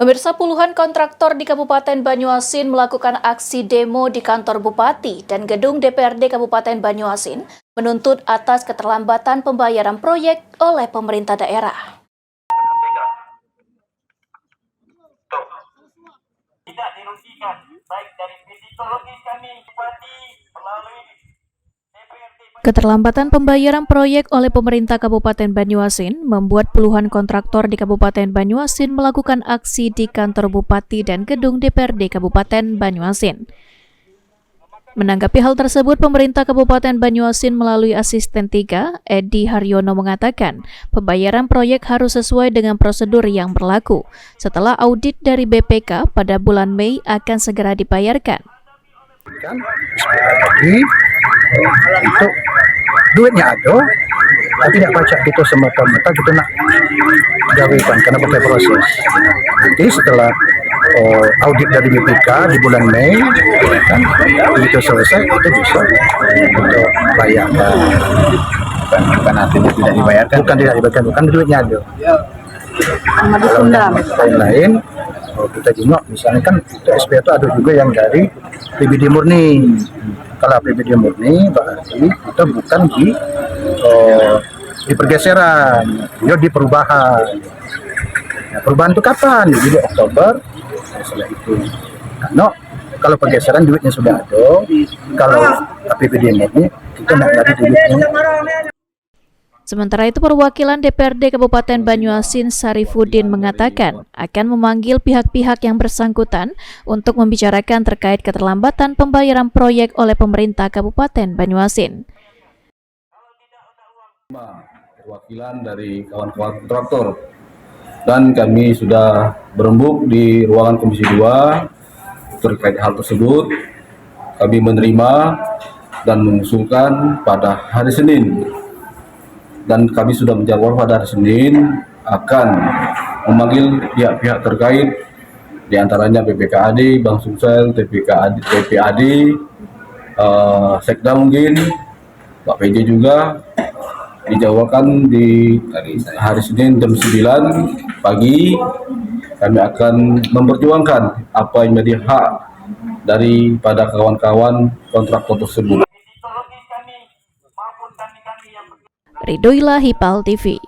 Pemirsa, puluhan kontraktor di Kabupaten Banyuasin melakukan aksi demo di kantor Bupati dan gedung DPRD Kabupaten Banyuasin menuntut atas keterlambatan pembayaran proyek oleh pemerintah daerah. Tidak dirugikan, baik dari psikologis kami Bupati melalui Keterlambatan pembayaran proyek oleh pemerintah Kabupaten Banyuasin membuat puluhan kontraktor di Kabupaten Banyuasin melakukan aksi di kantor Bupati dan gedung DPRD Kabupaten Banyuasin. Menanggapi hal tersebut, pemerintah Kabupaten Banyuasin melalui Asisten 3, Edi Haryono mengatakan, pembayaran proyek harus sesuai dengan prosedur yang berlaku. Setelah audit dari BPK pada bulan Mei akan segera dibayarkan. Untuk duitnya ada, tidak baca kita semata-mata kita nak gawekan karena pakai proses. Nanti setelah audit dari BPK di bulan Mei, kan itu selesai, itu bisa untuk bayarkan. Bukan artinya tidak dibayarkan. Bukan tidak dibayarkan, bukan duitnya ada. Kalau lain-lain, kita jengok, misalnya kan SP itu ada juga yang dari PBD murni. Kalau PBD murni berarti kita bukan di pergeseran, dia di perubahan. Nah, perubahan itu kapan? Jadi Oktober. Setelah itu, kalau pergeseran duitnya sudah ada, kalau PBD murni kita tidak ada duitnya. Sementara itu, perwakilan DPRD Kabupaten Banyuasin Sarifudin mengatakan akan memanggil pihak-pihak yang bersangkutan untuk membicarakan terkait keterlambatan pembayaran proyek oleh pemerintah Kabupaten Banyuasin. Perwakilan dari kawan-kawan kontraktor dan kami sudah berembuk di ruangan Komisi 2 terkait hal tersebut. Kami menerima dan mengusulkan pada hari Senin. Dan kami sudah menjadwal pada hari Senin akan memanggil pihak-pihak terkait, diantaranya BPKAD, Bank Sumsel, TPAD, Sekda mungkin, Pak PJ juga, dijadwalkan di hari Senin jam 9 pagi. Kami akan memperjuangkan apa yang menjadi hak daripada kawan-kawan kontraktor tersebut. Ridho Ilahi, PAL TV.